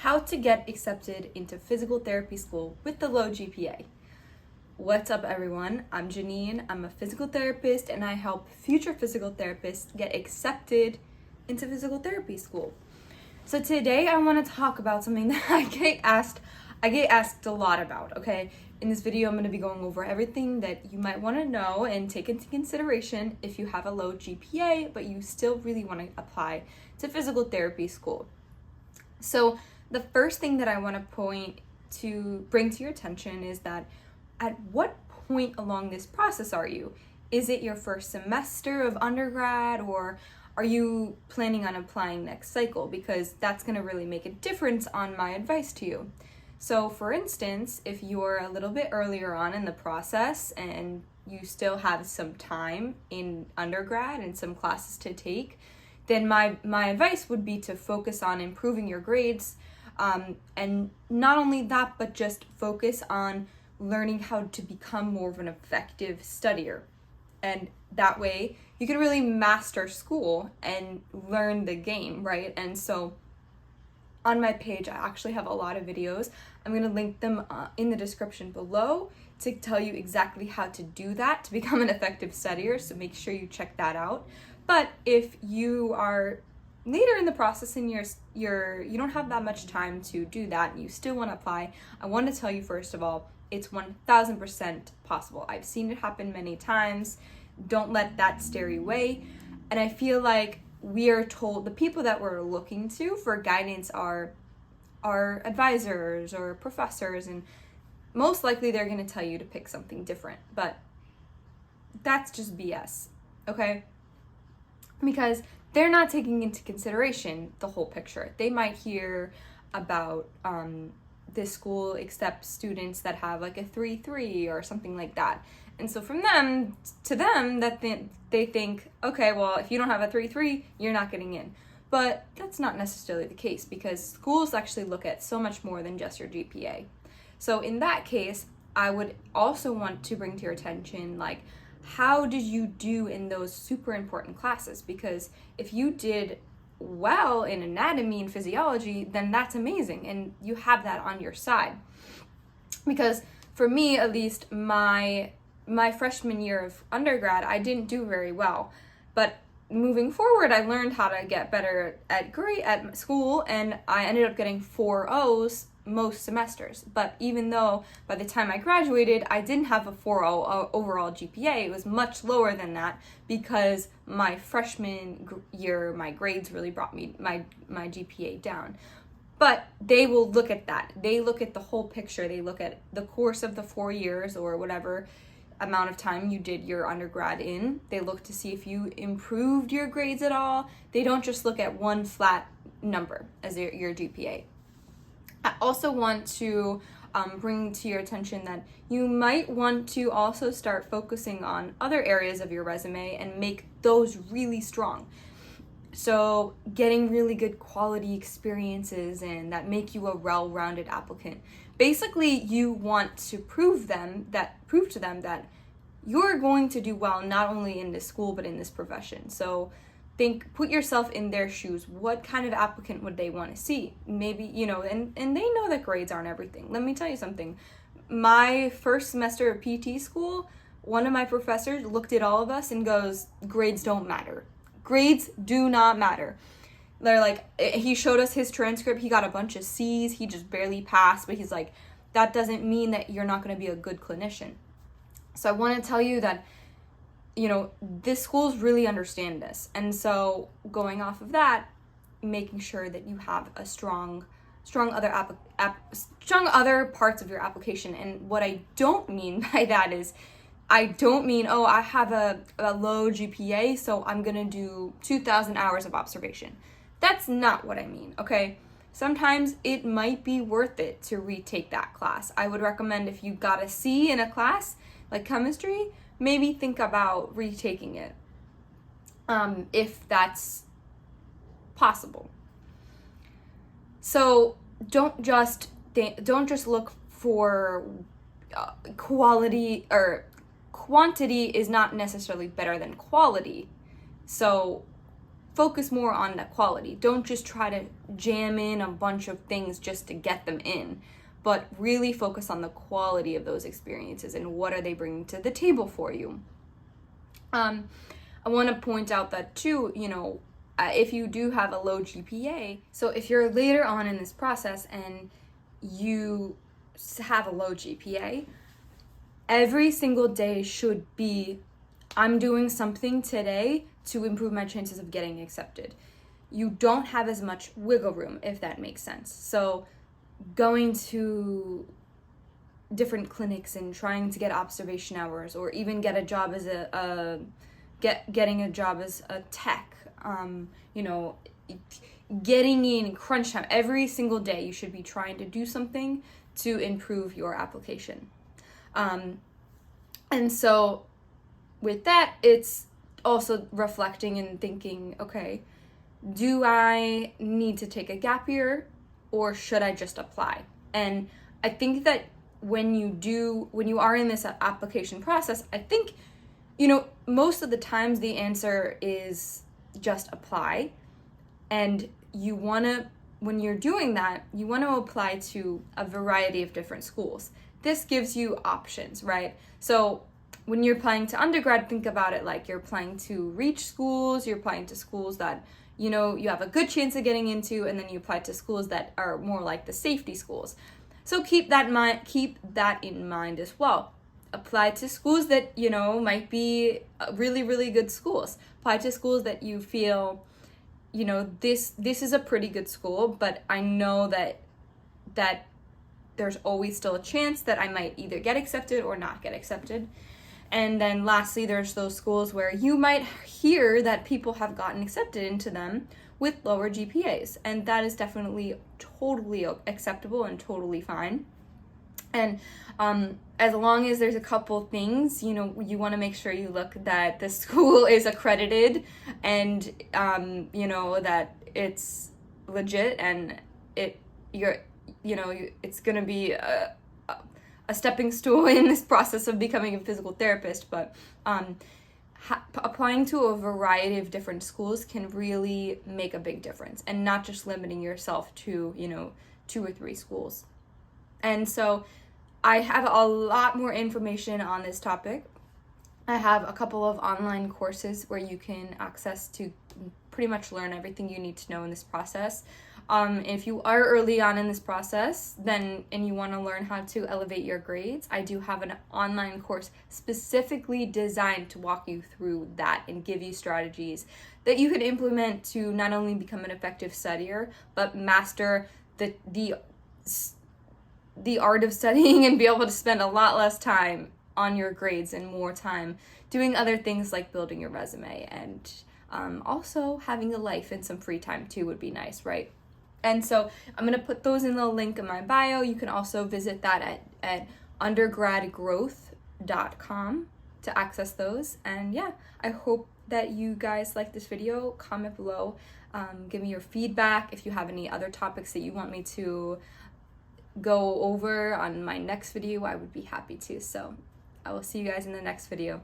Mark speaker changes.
Speaker 1: How to get accepted into physical therapy school with the low GPA. What's up, everyone? I'm Janine. I'm a physical therapist and I help future physical therapists get accepted into physical therapy school. So today I want to talk about something that I get asked a lot about, okay? In this video, I'm going to be going over everything that you might want to know and take into consideration if you have a low GPA, but you still really want to apply to physical therapy school. So the first thing that I want to bring to your attention is that at what point along this process are you? Is it your first semester of undergrad, or are you planning on applying next cycle? Because that's going to really make a difference on my advice to you. So for instance, if you're a little bit earlier on in the process and you still have some time in undergrad and some classes to take, then my advice would be to focus on improving your grades, and not only that, but just focus on learning how to become more of an effective studier. And that way you can really master school and learn the game, right? And so on my page, I actually have a lot of videos. I'm going to link them in the description below to tell you exactly how to do that to become an effective studier. So make sure you check that out. But if you are later in the process and you don't have that much time to do that and you still want to apply, I want to tell you, first of all, it's 1000% possible. I've seen it happen many times. Don't let that scare you away. And I feel like we are told, the people that we're looking to for guidance are our advisors or professors, and most likely they're going to tell you to pick something different. But that's just BS, okay? Because they're not taking into consideration the whole picture. They might hear about this school accepts students that have like a 3.3 or something like that. And so from them, to them, they think, okay, well, if you don't have a 3.3, you're not getting in. But that's not necessarily the case, because schools actually look at so much more than just your GPA. So in that case, I would also want to bring to your attention, like, how did you do in those super important classes? Because if you did well in anatomy and physiology, then that's amazing, and you have that on your side. Because for me, at least, my freshman year of undergrad, I didn't do very well. But moving forward, I learned how to get better at school, and I ended up getting 4.0s most semesters. But even though by the time I graduated, I didn't have a 4.0 overall GPA, it was much lower than that, because my freshman year, my grades really brought me my GPA down. But they will look at that. They look at the whole picture. They look at the course of the 4 years or whatever amount of time you did your undergrad in. They look to see if you improved your grades at all. They don't just look at one flat number as your GPA. I also want to bring to your attention that you might want to also start focusing on other areas of your resume and make those really strong. So getting really good quality experiences and that make you a well-rounded applicant. Basically, you want to prove to them that you're going to do well, not only in this school, but in this profession. So put yourself in their shoes. What kind of applicant would they want to see? Maybe, and they know that grades aren't everything. Let me tell you something. My first semester of PT school, one of my professors looked at all of us and goes, grades don't matter. Grades do not matter. They're like, he showed us his transcript. He got a bunch of C's. He just barely passed. But he's like, that doesn't mean that you're not going to be a good clinician. So I want to tell you that, this schools really understand this. And so going off of that, making sure that you have a strong other parts of your application. And what I don't mean by that is, I don't mean, I have a low GPA, so I'm going to do 2,000 hours of observation. That's not what I mean, okay? Sometimes it might be worth it to retake that class. I would recommend, if you got a C in a class like chemistry, maybe think about retaking it, if that's possible. So don't just look for quality, or quantity is not necessarily better than quality. So focus more on the quality. Don't just try to jam in a bunch of things just to get them in, but really focus on the quality of those experiences and what are they bringing to the table for you. I want to point out that too, if you do have a low GPA, so if you're later on in this process and you have a low GPA, every single day should be, I'm doing something today to improve my chances of getting accepted. You don't have as much wiggle room, if that makes sense. So going to different clinics and trying to get observation hours, or even get a job as getting a job as a tech, getting in crunch time every single day. You should be trying to do something to improve your application. And so with that, it's also reflecting and thinking, okay, do I need to take a gap year or should I just apply? And I think that when you are in this application process, I think, most of the times the answer is just apply. And when you're doing that, you want to apply to a variety of different schools. This gives you options, right? So when you're applying to undergrad, think about it like you're applying to reach schools, you're applying to schools that, you have a good chance of getting into, and then you apply to schools that are more like the safety schools. So keep that in mind as well. Apply to schools that, might be really, really good schools. Apply to schools that you feel, this is a pretty good school, but I know that there's always still a chance that I might either get accepted or not get accepted. And then lastly, there's those schools where you might hear that people have gotten accepted into them with lower GPAs. And that is definitely totally acceptable and totally fine. And as long as there's a couple things, you want to make sure you look that the school is accredited and, that it's legit and it's going to be a stepping stool in this process of becoming a physical therapist. But applying to a variety of different schools can really make a big difference, and not just limiting yourself to 2 or 3 schools. And so I have a lot more information on this topic. I have a couple of online courses where you can access to pretty much learn everything you need to know in this process. If you are early on in this process, and you want to learn how to elevate your grades, I do have an online course specifically designed to walk you through that and give you strategies that you can implement to not only become an effective studier, but master the art of studying and be able to spend a lot less time on your grades and more time doing other things like building your resume, and also having a life and some free time too would be nice, right? And so I'm going to put those in the link in my bio. You can also visit that at undergradgrowth.com to access those. And yeah, I hope that you guys like this video. Comment below. Give me your feedback. If you have any other topics that you want me to go over on my next video, I would be happy to. So I will see you guys in the next video.